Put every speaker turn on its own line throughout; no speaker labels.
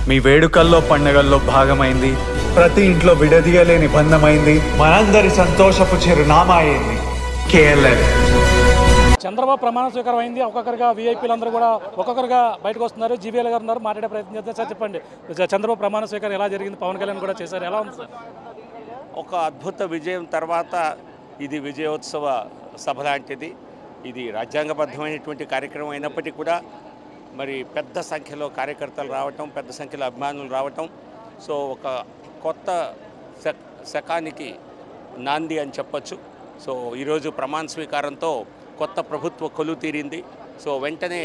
మీ వేడుకల్లో పండగల్లో భాగమైంది, ప్రతి ఇంట్లో విడదీయలేని బంధమైంది, మనందరి సంతోషపు చిరునామా అయింది KLN.
చంద్రబాబు ప్రమాణ స్వీకారం అయింది. ఒక్కొక్కరుగా వీఐపీలందరూ కూడా ఒక్కొక్కరుగా బయటకు వస్తున్నారు. జీవీఎల్ గారు ఉన్నారు, మాట్లాడే ప్రయత్నం చేస్తే సార్ చెప్పండి, చంద్రబాబు ప్రమాణ స్వీకారం ఎలా జరిగింది? పవన్ కళ్యాణ్ కూడా చేశారు, ఎలా ఉంది సార్?
ఒక అద్భుత విజయం తర్వాత ఇది విజయోత్సవ సభ లాంటిది. ఇది రాజ్యాంగబద్ధమైనటువంటి కార్యక్రమం అయినప్పటికీ కూడా మరి పెద్ద సంఖ్యలో కార్యకర్తలు రావటం, పెద్ద సంఖ్యలో అభిమానులు రావటం, సో ఒక కొత్త శకానికి నాంది అని చెప్పచ్చు. సో ఈరోజు ప్రమాణ స్వీకారంతో కొత్త ప్రభుత్వ కొలువు తీరింది. సో వెంటనే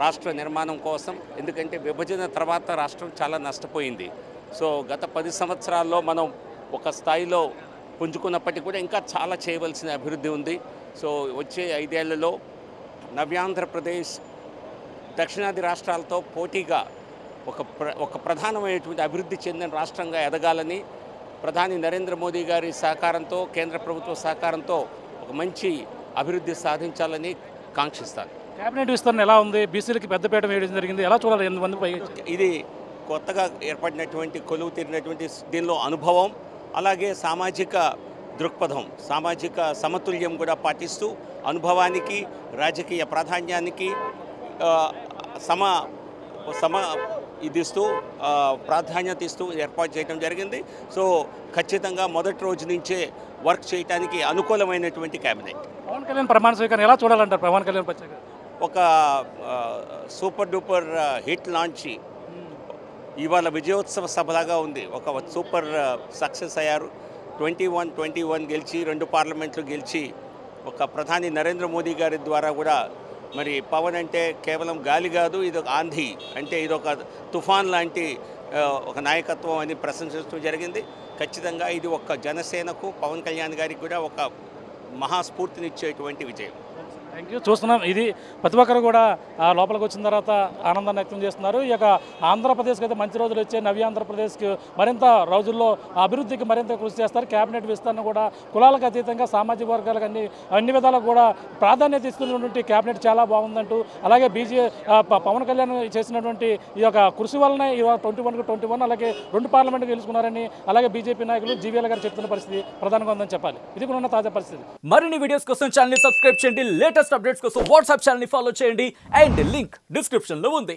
రాష్ట్ర నిర్మాణం కోసం, ఎందుకంటే విభజన తర్వాత రాష్ట్రం చాలా నష్టపోయింది. సో గత 10 సంవత్సరాల్లో మనం ఒక స్థాయిలో పుంజుకున్నప్పటికీ కూడా ఇంకా చాలా చేయవలసిన అభివృద్ధి ఉంది. సో వచ్చే 5 ఏళ్లలో నవ్యాంధ్రప్రదేశ్ దక్షిణాది రాష్ట్రాలతో పోటీగా ఒక ప్రధానమైనటువంటి అభివృద్ధి చెందిన రాష్ట్రంగా ఎదగాలని ప్రధాని నరేంద్ర మోదీ గారి సహకారంతో, కేంద్ర ప్రభుత్వ సహకారంతో ఒక మంచి అభివృద్ధి సాధించాలని కాంక్షిస్తాను.
కేబినెట్ విస్తరణ ఎలా ఉంది? బీసీలకి పెద్దపీట వేయడం జరిగింది, ఎలా చూడాలి? 8 మంది
ఇది కొత్తగా ఏర్పడినటువంటి కొలువు తీరినటువంటి దీనిలో అనుభవం, అలాగే సామాజిక దృక్పథం, సామాజిక సమతుల్యం కూడా పాటిస్తూ అనుభవానికి, రాజకీయ ప్రాధాన్యానికి ఇదిస్తూ ప్రాధాన్యత ఇస్తూ ఏర్పాటు చేయడం జరిగింది. సో ఖచ్చితంగా మొదటి రోజు నుంచే వర్క్ చేయడానికి అనుకూలమైనటువంటి కేబినెట్.
పవన్ కళ్యాణ్ ప్రమాణ స్వీకారం ఎలా చూడాలంటారు? పవన్ కళ్యాణ్
ఒక సూపర్ డూపర్ హిట్ లాంచి ఇవాళ విజయోత్సవ సభలాగా ఉంది. ఒక సూపర్ సక్సెస్ అయ్యారు. 21 గెలిచి, 2 పార్లమెంట్లు గెలిచి, ఒక ప్రధాని నరేంద్ర మోదీ గారి ద్వారా కూడా మరి పవన్ అంటే కేవలం గాలి కాదు, ఇది ఒక ఆంధీ, అంటే ఇది ఒక తుఫాన్ లాంటి ఒక నాయకత్వం అని ప్రశంసించడం జరిగింది. ఖచ్చితంగా ఇది ఒక జనసేనకు, పవన్ కళ్యాణ్ గారికి కూడా ఒక మహాస్ఫూర్తినిచ్చేటువంటి విజయం.
Thank you. చూస్తున్నాం, ఇది ప్రతి ఒక్కరు కూడా లోపలికి వచ్చిన తర్వాత ఆనందాన్ని వ్యక్తం చేస్తున్నారు. ఈ యొక్క ఆంధ్రప్రదేశ్కి అయితే మంచి రోజులు వచ్చే, నవ్య ఆంధ్రప్రదేశ్కి మరింత రోజుల్లో అభివృద్ధికి మరింత కృషి చేస్తారు. కేబినెట్ విస్తరణ కూడా కులాలకు అతీతంగా సామాజిక వర్గాలకు అన్ని విధాలకు కూడా ప్రాధాన్యత ఇస్తున్నటువంటి కేబినెట్ చాలా బాగుందంటూ, అలాగే పవన్ కళ్యాణ్ చేసినటువంటి ఈ యొక్క కృషి వలన 21 అలాగే 2 పార్లమెంట్ గెలుచుకున్నారని అలాగే బీజేపీ నాయకులు జీవీఎల్ గారు చెప్తున్న పరిస్థితి ప్రధానంగా ఉందని చెప్పాలి. ఇది కూడా ఉన్న తాజా పరిస్థితి.
మరిన్ని వీడియోస్ కోసం ఛానల్ ని సబ్స్క్రైబ్ చేయండి. లేటెస్ట్ అప్డేట్స్ కోసం వాట్సాప్ ఛానల్ ని ఫాలో చేయండి. అండ్ లింక్ డిస్క్రిప్షన్ లో ఉంది.